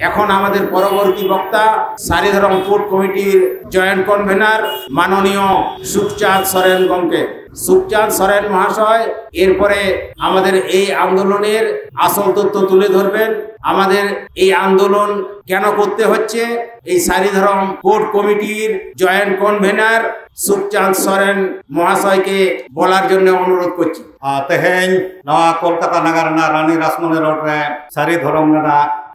এখন আমাদের পরবর্তী বক্তা সারিধরম কোর্ট কমিটির জয়েন্ট কনভেনার মাননীয় সুখচাঁদ সরেন গমকে। সুখচাঁদ সরেন মহাশয় এরপরে আমাদের এই আন্দোলনের আসল তথ্য তুলে ধরবেন। আমাদের এই আন্দোলন কেন করতে হচ্ছে এই সারিধরম কোর্ট কমিটির জয়েন্ট কনভেনার সুখচাঁদ সরেন মহাশয়কে বলার জন্য অনুরোধ করছি। তেহেñ নয়া কলকাতা নগর রানী রাসমণি রোড রে সারিধরম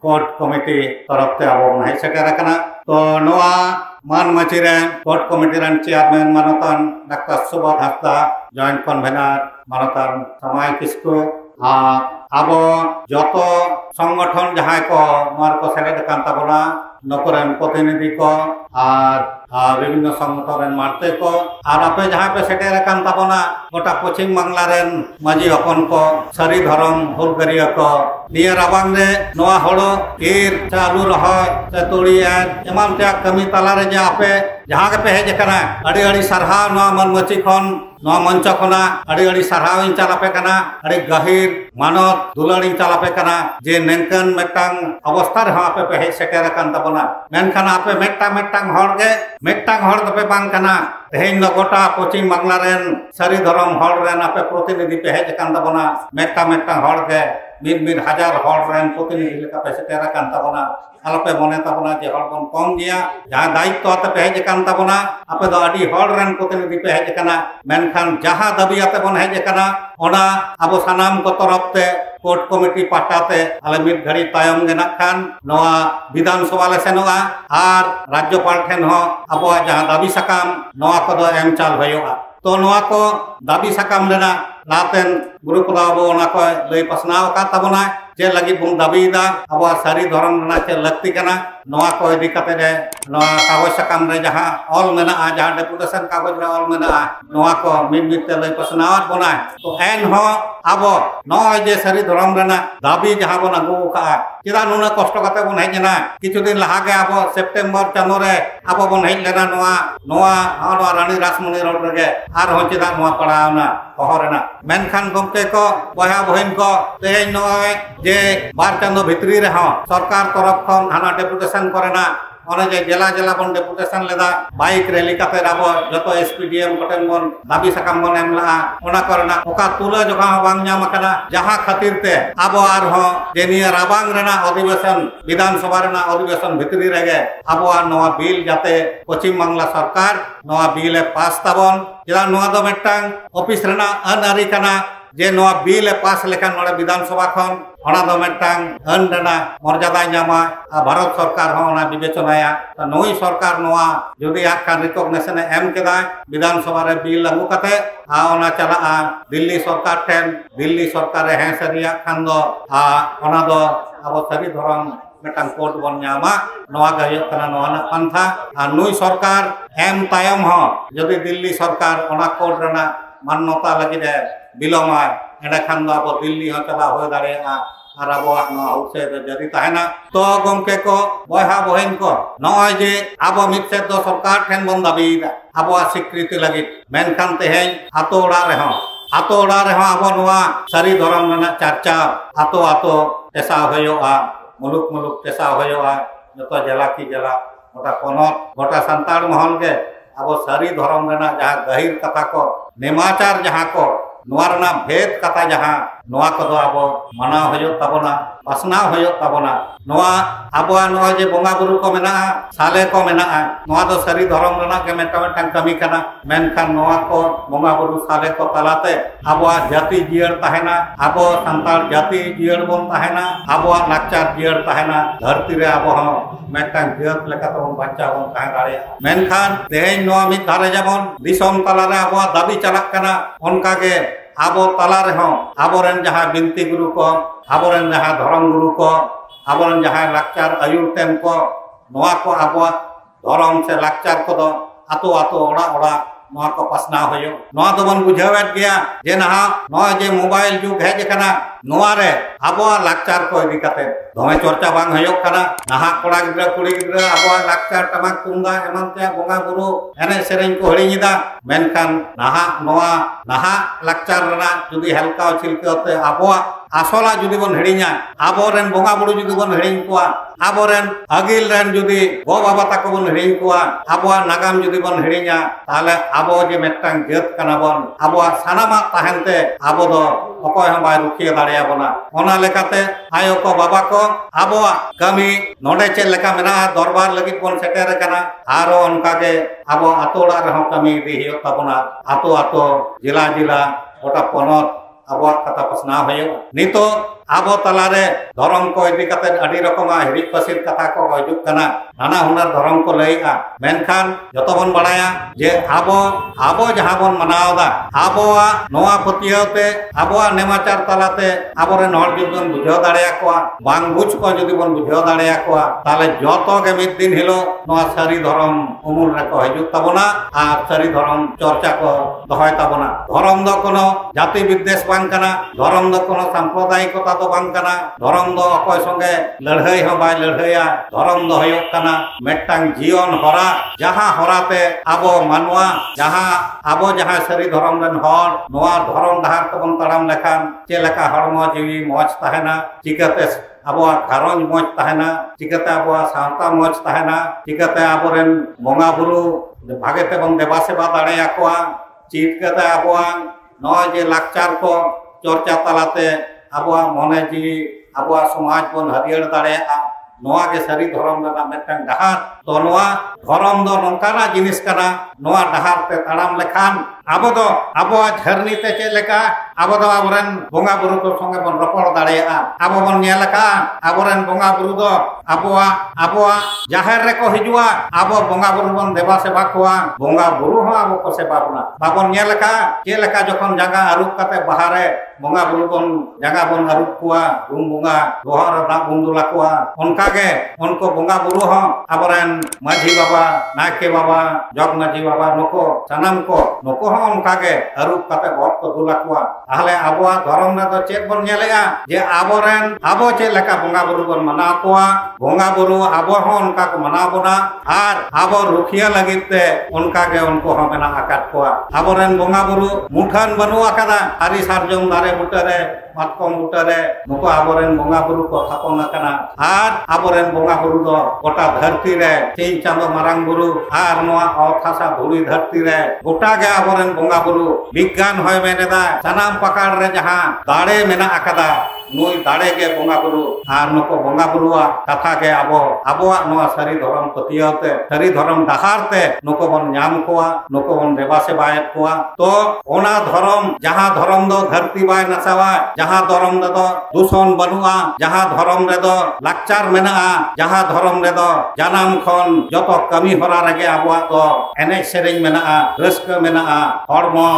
কোর্ট কমিটি তরফতে আবো হেज सेटर कना। तो नवा मान माची रे कोर्ट कमिटी रन चेयरमैन मानतान doctor Subodh Hansda, joint convener मानतान समय किस्कु, आबो जतो संगठन जहां को मार को सेलेक्ट कान ताबोना नकरेन प्रतिनिधि को और विभिन्न संगठन मारते को और आपे जहां पे सेटेर कान ताबोना गोटा पश्चिम बांग्ला रेन माजी हपन को सारिधरम हुलगारिया को निया राबांग रे नवा हड़ो ईर चालू रहय से तोड़ियान एमान त्या कमी ताला रे जे आपे जहां के पे हेज कना अड़ी अड़ी सरहाव नवा मनमची खन नवा मंच खना अड़ी अड़ी सरहाव इन चालापे कना अड़ी गहिर मानत दुलाड़ी चालापे कना जे नेंकन मेटांग अवस्था रे आपे पे हेज सेटेर कान ताबोना मेनखान आपे मेटांग हड़ गे मेटांग हड़ दपे बांग कना तेहेñ नो गोटा पश्चिम बांग्ला रेन सारिधरम हड़ रेन आपे प्रतिनिधि पे हेज कान ताबोना मेटांग हड़ गे मिद हजार हड़ रेन प्रतिनिधि लेका पे सेटेर कान ताबोना आलपे मने ताबोना जे हड़ बन कम गया जहां दायित्व आते पे हेज कान ताबोना आपे दो अडी हड़ रेन प्रतिनिधि पे हेज कना मेनखान जहां दाबी आते बन हेज कना ओना आबो सानाम को तरफते कोर्ट कमिटी पाटाते आले मिद घड़ी तायम गे नाखान नवा विधानसभा ले सेनोगा और राज्यपाल ठेन हो आबो जहां दाबी सकाम नवा को दो एम चाल भयोगा। तो नवा को दाबी सकाम लेना लातेन ग्रुप दा आबो ओना को लई पसनाव का ताबोना जे लगी बुन दाबीदा आबो सारिधरम रना चे लगती कना नवा को इदी कते रे नवा कागज सकाम रे जहां ऑल मेना जहां डेपुटेशन कागज रे ऑल मेना नवा को मिद ते लई पसनावत बोना। तो एन हो आबो नय जे सारिधरम रना दाबी जहां बन अगु का चिदा नुना कष्ट कते बन हेजना किछु दिन लहा गे आबो सेप्टेम्बर चांदो रे आबो बन हेज लेना नवा रानी रासमणि रोड रे आर हो चिदा नवा पड़ावना कहरना मेनखान गमके को बहा बहिन को तेहेñ नय जे बार चांदो भितरी रे हो सरकार तरफ खन हाना डेपुटेशन करेना ओने जे जिला जिला बन डेपुटेशन लेदा बाइक रैली काते आबो जतो एसपीडीएम कटेन बन दाबी सकाम बन एमला ओना करना ओका तुला जोखा बांग नाम कना जहां खातिर ते आबो आर हो जे निया राबांग रेना अधिवेशन विधानसभा रेना अधिवेशन भितरी रेगे आबो आर नवा बिल जाते पश्चिम बांग्ला सरकार नवा बिल पास ताबन जेला नवा दो मेटांग ऑफिस रेना अनआरी कना जे नवा बिल पास लेखान नोडे विधानसभा खन ओना दो मेटांग अन रेना मर्यादा नामा भारत सरकार हो ओना विवेचनाया। तो नई सरकार नवा जदि आखान रिकॉग्निशन एम केदा विधानसभा रे बिल लागू कते ओना चला दिल्ली सरकार ठेन दिल्ली सरकार रे हें सरिया खान दो ओना दो आबो सारिधरम मेटांग कोर्ट बन नामा नवा गयो कना नवा ना पंथा नई सरकार एम तायम हो जदि दिल्ली सरकार ओना कोर्ट रेना मान्यता लगी दे बिलोमा एडे खान दो आबो दिल्ली हो चला हो दाड़ेया और आबो हाउसे जदि तहना। तो गमके को बहा बहिन को नय जे आबो मिदसे दो सरकार ठेन बन दाबीदा आबो स्वीकृति लगी मेनखान तेहेñ आतो ओड़ा रे आबो नवा सारिधरम रना चर्चा आतो टेसाव होयोआ मुलुक टेसाव होयोआ जतो जिला की जिला गोटा पनत गोटा सान्ताड़ महल के आबो सारिधरम रना जहां गहिर कथा को नेमाचार जहां को नवा रना भेद कथा जहां नवा को दो आबो मानाव होयो ताबोना पासनाव होयो ताबोना नवा आबो नवा जे बोंगा बुरु को मेना साले को मेना नवा दो सारिधरम रना के मेटांग कमी कना मेनखान नवा को बोंगा बुरु साले को तलाते आबो जाति जियर तहना आबो संताल जाति जियर बोन तहना आबो लाचार जियर तहना धरती रे आबो हो मेटांग जियत लेका तो बच्चा बोन तह दाड़े मेनखान तेहेñ नवा मिद धारे जमन दिसम तला रे आबो दाबी चलाक कना उनका के आबो तला रे हो आबोरेन जहां बिनती गुरु को आबोरेन जहां धर्म गुरु को आबोरेन जहां लाचार आयुर तेम को नवा को आबो धर्म से लाचार को दो आतो ओड़ा नवा को पासना होयो नवा तो बन बुझावेत गया जे नहा नवा जे मोबाइल जुग हेज कना नोआरे आबोआ लाक्चार को इदी काते दमे चर्चा बांग हयोग कना नाहा कोड़ा गिद्रा कुड़ी गिद्रा आबोआ लाक्चार टमाक तुंगा एमन ते बोंगा बुरु एने सेरेंग को हड़िङिदा मेनखान नाहा नोआ नाहा लाक्चार रना जुदी हेलका छिलके आबोआ आसला जुदी बन हड़िङा आबोरेन बोंगा बुरु जुदी बन हड़िङ कोआ आबोरेन अगिल रेन जुदी गो बाबा ताको बन हड़िङ कोआ आबोआ नागाम जुदी बन हड़िङा ताले आबो जे मेटटांग जेत कना बन आबोआ सानामा ताहेनते आबो दो अकय हम बाय रुखिया दाड़िया बना ओना लेकाते आयो को बाबा को आबोआ कमी नोडे चे लेका मेना दरबार लगी बन सेटेर कना आरो उनका के आबो आतोड़ा रहो कमी दी हियो तबना आतो आतो जिला जिला गोटा पनत आबो कथा पसना हयो नितो आबो तलारे धरम को इदी काते अडी रकमा हिरिज पसिर कथा को हजुक कना नाना हुनर धरम को लईआ मेनखान जतो बन बड़ाया जे आबो जहां बन मनावदा आबोआ नोआ पतियते आबोआ नेमाचार तलाते आबोरेन हर जुदन बुझाव दाड़िया कोआ बांग बुझ को जुदी बन बुझाव दाड़िया कोआ ताले जतो के मिद दिन हिलो नोआ सारी धरम उमुल रे को हजुक तबना आ सारी धरम चर्चा को दहय तबना धरम दो कोनो जाति विद्वेष बांग कना धरम दो कोनो सांप्रदायिकता तो बांग कना धरम दो अकय संगे लड़ाई हो बाय लड़ाईया धरम दो हयोग कना मेटटांग जीवन हरा जहां हराते आबो मानवा जहां सारी धरम रेन हर नोआ धरम डहार तबन तड़ाम लेखान चेलेका हड़मो जीवी मौज ताहेना चिकाते आबोआ घारंज मौज ताहेना चिकाते आबोआ सावता मौज ताहेना चिकाते आबोरेन बोंगा बुरु भागेते बन देवा सेवा दाड़िया कोआ चिकाते आबोआ नोआ जे लाक्चार को चर्चा तलाते आबोआ मने जीवी आबोआ समाज बन हरियर दाड़िया नोआ के सारी धरम रेना मेटटांग डहार तो नोआ धरम दो नोंकाना जिनिस कना नोआ डहार ते तड़ाम लेखान आबो दो आबोआ झरनी ते चे लेका आबो दो आबोरेन बोंगा बुरु को संगे बन रपड़ दाड़िया आबो बन नेलका आबोरेन बोंगा बुरु दो आबोआ जाहेर रे को हिजुआ आबो बोंगा बुरु बन देवा सेवा कोआ बोंगा बुरु हो आबो को सेवा बना बाबन नेलका चे लेका जखन जागा आरुप काते बाहारे बोंगा बुरु बन जागा बन आरुप कोआ गुम बोंगा लोहार दा बुंदुला कोआ उनका के उनको बोंगा बुरु हो आबोरेन माझी बाबा नाके बाबा जग माझी बाबा नको सनम को नको हो उनका के आरुप काते बहुत को दुला कोआ आले आबोआ धरम रे दो चेक बन नेलेआ जे आबोरेन आबो चे लेका बोंगा बुरु बन मना कोआ बोंगा बुरु आबो हो उनका को मना बोना आर आबो रुखिया लगिते उनका के उनको हो मेना आकात कोआ आबोरेन बोंगा बुरु मुठान बनु आकादा हरि सारजम दारे बुटरे मातकम बुटरे नुको आबोरेन बोंगा बुरु को थापन आकाना आर आबोरेन बोंगा बुरु दो गोटा धरती रे तीन चांदो मारांग बुरु आर नोआ अथासा धुली धरती रे गोटा के आबोरेन बोंगा बुरु विज्ञान होय मेनेदा सनाम पकाड़ रे जहां दाड़े मेना आकादा नुई दाड़े के बोंगा बुरु आर नको बोंगा बुरुआ कथा के आबोआ नोआ सारी धरम पतियते सारी धरम डहारते नको बन नाम कोआ नको बन देवा सेवायत कोआ तो ओना धरम जहां धरम दो धरती बाय नसावा जहां धरम दो दूषण बनुआ जहां धरम रे दो लाक्चार मेना जहां धरम रे दो जानाम खन जतो कमी हरा रगे आबोआ दो एने सेरेंग मेना रस्क मेना हड़मो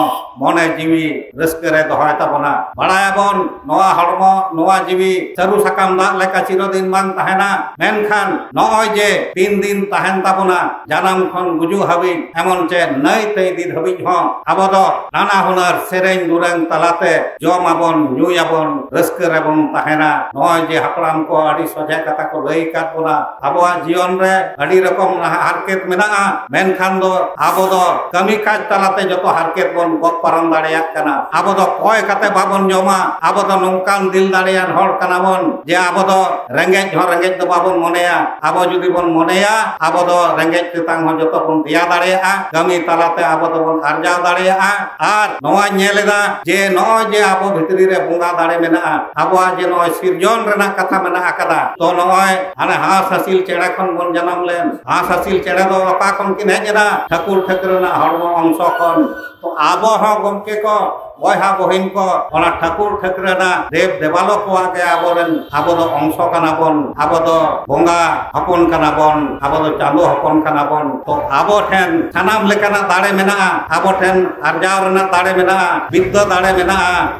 मने जीवी रस्क रे दहय ताबना बाड़ायाबन नोआ हड़मो नोआ जीवी चारु साकाम दाग लेका चिरदिन बांग ताहेना मेनखान नय जे 3 दिन ताहेन ताबना जानाम खन गुजु हाबि एमन चे नै तै दिन हाबि हो आबो दो नाना हुनार सेरेंग दुरंग तलाते जमाबन नुयाबन रस्क रेबन ताहेना नय जे हापड़ाम को आडी सजा कथा को लई कात बोना आबोआ जीवन रे आडी रकम हारकेत मेना मेनखान दो आबो दो कमी काज तलाते जतो हारकेत बन गप पारम दाड़िया कना आबो दो कय काते बाबन जमा आबो दो नोंकान दिल दाड़ियान हर कना बन जे आबो दो रेंगेज दो बाबन मनेया आबो जुदी बन मनेया आबो दो रेंगेज तेतांग हो जतो बन दिया दाड़िया कमी तलाते आबो दो बन आरजाव दाड़िया आर नोआ नेलेदा जे नय जे आबो भितरी रे बोंगा दाड़े मेना आबोआ जे नय सिरजन रेना कथा मेना आकादा तो नय हाने हास हासिल चेड़ा खन बन जन्म लेन हास हासिल चेड़ा दो अका खन किन हेजेना ठाकुर ठाकुरना हड़मो अंश खन तो आबो हो गमके को बयहा बहिन को ओना ठाकुर ठाकुरना देव देवालो को आगे आबो दो अंश काना बन आबो दो बोंगा हपन काना बन आबो दो चांदो हपन काना बन तो आबो ठेन सानाम लेकाना दाड़े मेना आबो ठेन आरजाव रेना दाड़े मेना विद्या दाड़े मेना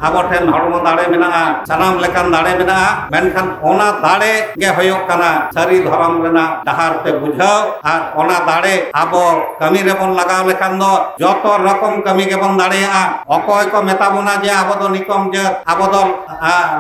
आबो ठेन हड़मो दाड़े मेना सानाम लेकान दाड़े मेना मेनखान ओना दाड़े गे होयो काना सारी धरम रेना डहार ते बुझाव आर ओना दाड़े आबो कमी रे बन लगाव लेखान दो जतो रकम कमी के बन दाड़ेया अकय को मेताबोना जे आबो दो निकम जात आबो दो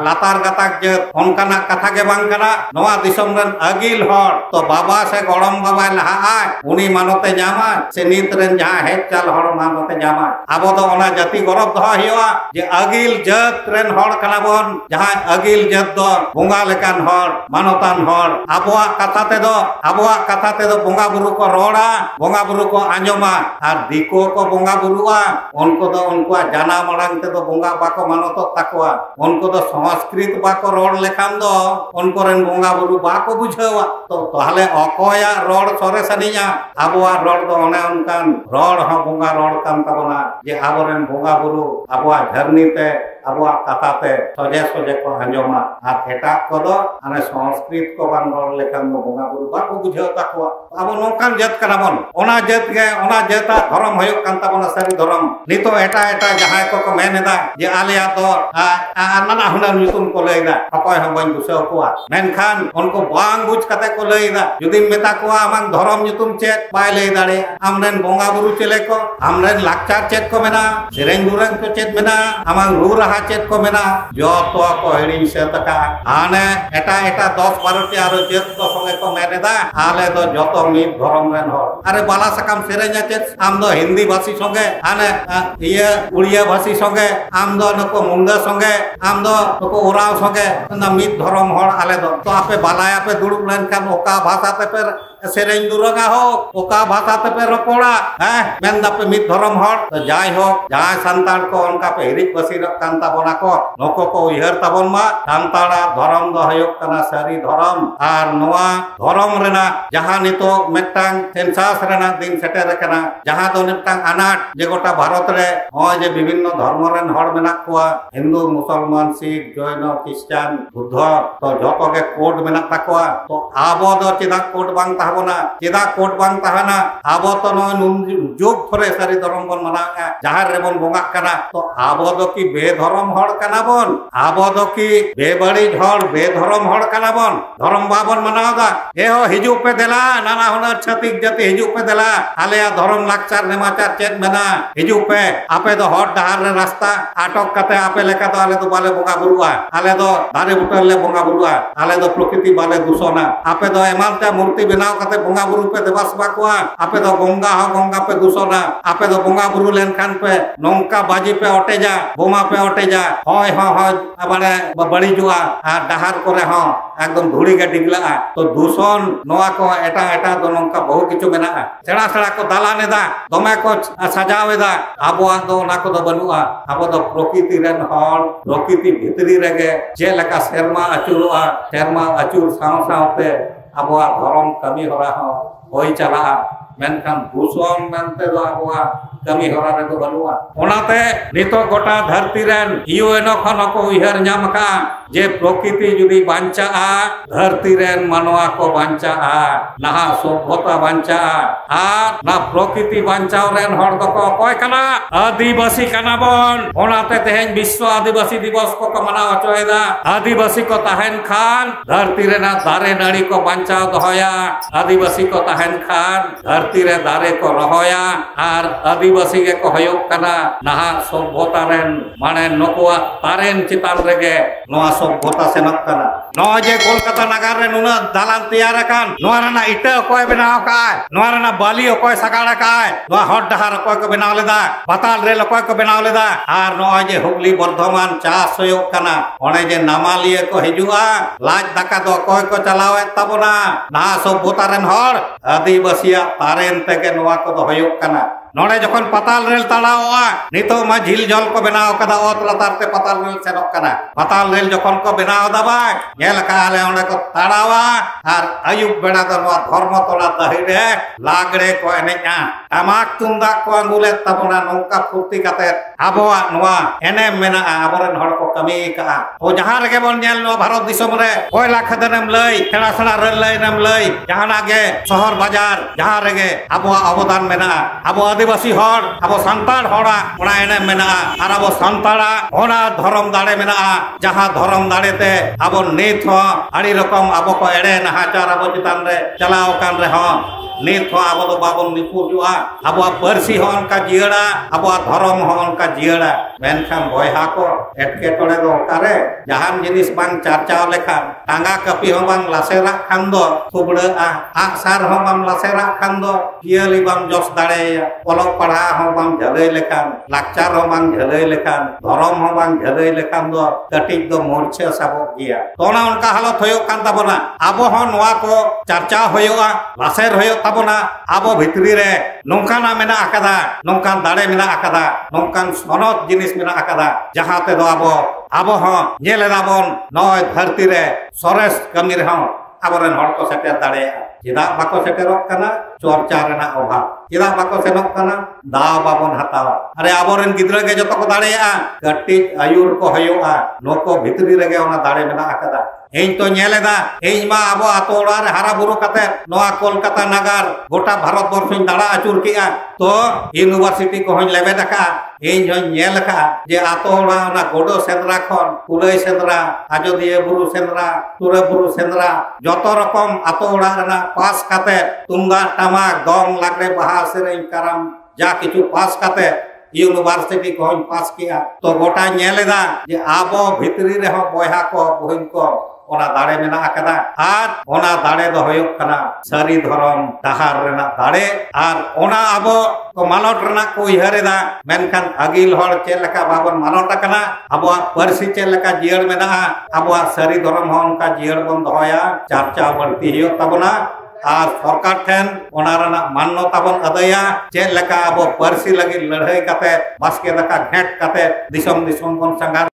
लातार गाताक जात ओनकाना कथा के बांग कना नवा दिसम रन अगिल हर तो बाबा से गड़म बाबा लहा उनी मानते जामा से नीत रन जहां हेज चाल हर मानते जामा आबो दो ओना जाति गौरव दो हिवा जे अगिल जात रन हर कना बोन जहां अगिल जात दो बोंगा लेकान हर मानतान हर आबोआ कथा ते दो बोंगा बुरु को रोड़ा बोंगा बुरु को आंजमा और दिको को बोंगा बुरुआ उनको दो उनको जाना मड़ांग ते दो बोंगा बाको मानतो ताकवा उनको दो संस्कृत बाको रोड लेखान दो उनको रन बोंगा बुरु बाको बुझावा तो ताहले अकोया रोड सरे सनिया आबोआ रोड दो ओने उनकान रोड ह बोंगा रोड कान ताबोना जे आबोरेन बोंगा बुरु आबोआ झरनी ते आबोआ कथा ते सोजे सोजे को आंजमा और एटा को दो अने संस्कृत को बांग रोड लेखान दो बोंगा बुरु बाको बुझावा ताकवा आबो नोकान जात कना बोन ओना जात गे ओना जाता धर्म होय कान ताबोना सारी धर्म नितो एटा जहां को मेनेदा जे आलिया तो नाना हुना नुतुम को लैदा अकय हम बन बुझाव कोआ मेनखान उनको बांग बुझ कते को लैदा जुदी मेता कोआ आमां धर्म नुतुम चेत बाय लै दाड़े आमरेन बोंगा बुरु चेले को आमरेन लाकचार चेत को मेना सेरेन दुरन को चेत मेना आमां रू रहा चेत को मेना जतो को हेडिंग से तका आने एटा 10-12 टी आरो चेत को संगे को मेनेदा आले दो जतो मित धर्म रेन हो अरे बाला सकाम सेरेन चेत आम दो हिंदी भाषी संगे आने ये उड़िया भाषी संगे आम दो नको मुंडा संगे आम दो नको ओराव संगे ना मित धर्म हर आले दो तो आपे बालाया पे दुड़ुब लेनखान ओका भाषा ते पे सेरेन दुरगा हो ओका भाषा ते पे रपोड़ा मेन दापे मित धर्म हर तो जाय हो जहां संतान को उनका पे हिरिक बसी रकान ताबोना को नको को उयहर ताबोन मा संताड़ा धर्म दो हयोग कना सारी धर्म आर नोआ धर्म रेना जहां नितो मेटांग सेंसास रेना दिन सेटर कना जहां दो निटांग अनाट जे गोटा भारत रे हो जे विभिन्न धर्म रेन हर मेना कोआ हिंदू मुसलमान सिख जैन क्रिश्चियन बुद्ध तो जतो के कोड मेना ताकोआ तो आबो दो चिदा कोड बांग ताबोना चिदा कोड बांग ताहाना आबो तो नो जुग थरे सारी धर्म बन मना जहां रे बन बोंगा कना तो आबो दो की बेधर्म हर कना बन आबो दो की बेबड़ी हर बेधर्म हर कना बन धर्म बाबन मनावदा ए हो हिजु पे देला नाना हुनर छतिक जाति हिजु पे देला आलेया धर्म लाकचार नेमाचार चेत मेना हिजु पे आपे दो हर डहार रे रास्ता आटक कते आपे लेका तो आले तो बाले बोंगा बुरुआ आले दो दारे बुटल ले बोंगा बुरुआ आले दो प्रकृति बाले दूषणा आपे दो एमानता मूर्ति बनाव कते बोंगा बुरु पे देवा सेवा कोआ आपे दो गंगा पे दूषणा आपे दो बोंगा बुरु लेनखान पे नौका बाजी पे अटेजा बोमा पे अटेजा होय माने बड़ी जुआ और डहार करे हो एकदम धूड़ी के डिगला तो दूषण नोआ को एटा दो नौका बहु किछु मेना सेड़ा सेड़ा को दालानेदा दमे को सजावेदा आबोआ दो ना को दो बनुआ आबो दो प्रकृति रेन हर प्रकृति भितरी रेगे जे लका शर्मा अचूर साव सावते आबोआ धर्म कमी होरा हो होई चला मेनखान दूषण मेनते दो आबोआ कमी होरा रे दो बनुआ ओनाते नितो गोटा धरती रेन यूएनओ खन को उयहर नाम का जे प्रकृति जुदी बांचा धरती रेन मानवा को बांचा नहा सभ्यता बांचा ना प्रकृति बांचाव रेन हर दो को कोय कना आदिवासी कना बन ओनाते तेहेन विश्व आदिवासी दिवस को मनाव होचोयदा आदिवासी को ताहेन खान धरती रेना दारे नाड़ी को बांचाव दोहया आदिवासी को ताहेन खान धरती रे दारे को रहोया और आदिवासी के को हयोग कना नहा सभ्यता रेन माने नोकुआ तारेन चितान रेगे नोआ सभ्यता सेनक कना नोआ जे कोलकाता नगर रे नुना दालान तैयार कान नोआ रना इटा कोय बनाव काय नोआ रना बाली कोय सगाड़ा काय नोआ हट डहार कोय को बनाव लेदा पाताल रेल कोय को बनाव लेदा और नोआ जे हुगली बर्धमान चास हयोग कना ओने जे नामालिया को हिजुआ लाज दाका दो कोय को चलावे तबना नहा सभ्यता रेन हर आदिवासिया तारेन तेगे नोआ को दो हयोग कना नोड़े जखन पाताल रेल ताड़ावा नितो मा झील जल को बनाव कदा ओत लतार ते पाताल रेल सेनक कना पाताल रेल जखन को बनाव दाबा नेल का आले ओंडे को ताड़ावा और आयुब बेड़ा दो नोआ धर्म तोड़ा दहिरे लागड़े को एनेजा टामाक तुंदाक को अंगुले तबना नौका फुर्ती कते आबोआ नोआ एने मेना आबोरेन हड़ को कमी का ओ जहां रेगे बन नेल नो भारत दिसम रे कोयला खदनेम लई सेड़ा सेड़ा रेल लाइनेम लई जहाना गे शहर बाजार जहां रेगे आबोआ अवदान मेना आबो आदिवासी हर अब सांतार हरा ओना एने मेना और अब सांतारा ओना धर्म दाड़े मेना जहां धर्म दाड़े ते अब नित हो आड़ी रकम अब को एड़े नाहाचार अब चितान रे चलाव कान रे हो नित हो अब तो बाबन निपुजुआ अब परसी हो उनका जियड़ा अब धर्म हो उनका जियड़ा मेनखान बयहा को एटके टोड़े दो कारे जहान जिनिस बांग चर्चाव लेखा टांगा कपी हो बांग लासेरा खान दो खुबड़े आसार हो बांग लासेरा खान दो कियली बांग जोस दाड़े पलक पढ़ा हो बांग झलई लेखान लाकचार हो बांग झलई लेखान धर्म हो बांग झलई लेखान दो कटिक दो मोर्चे साबक गिया तोना उनका हालत होयो कान ताबोना आबो हो नोआ को चर्चा होयोआ लासेर होयो ताबोना आबो भितरी रे नोंकाना मेना आकादा नोंकान दाड़े मेना आकादा नोंकान सनत जिनिस मेना आकादा जहां ते दो आबो हो नेलेदाबन नय धरती रे सरेस कमी रे हो आबोरेन हर को सेटेर दाड़े चेदा बाको सेटेरक काना चर्चा रेना अभाव चेदा बाको सेनक काना दाव बाबन हतावा अरे आबोरेन गिद्रा के जतो को दाड़ेया कटिक आयुर को होयोआ नको भितरी रे ओना दाड़े मेना आकादा इन तो नेलेदा इन मा आबो आतो ओड़ा रे हारा बुरु कते नोआ कोलकाता नगर गोटा भारत वर्ष दाड़ा आचुर किया तो यूनिवर्सिटी को हन लेबे दका इन हन नेल का जे आतो ओड़ा ना गोडो सेंद्रा खन कुलई सेंद्रा आजोदिये बुरु सेंद्रा तुरे बुरु सेंद्रा जतो रकम आतो ओड़ा रेना पास काते तुंगा टामाक दong लागरे बाहा सेरें करम जा किछु पास काते यूनिवर्सिटी को हन पास किया तो गोटा नेलेदा जे आबो भितरी रे हो बयहा को बहिन को ओना दाड़े मेना आकादा आर ओना दाड़े दो होयो कना सारी धर्म डाहार रेना दाड़े आर ओना आबो को मानट रेना को इहरेदा मेनखान अगिल हर चे लेका बाबन मानट कना आबो परसी चे लेका जियड़ मेना आबो सारी धर्म हो उनका जियड़ बन दोया चर्चा बढ़ती हियो तबना और सरकार ठेन ओना रेना मान्यता बन अदया चे लेका आबो परसी लगी लड़ाई काते बास्के दका घेट काते दिसम दिसम बन संगार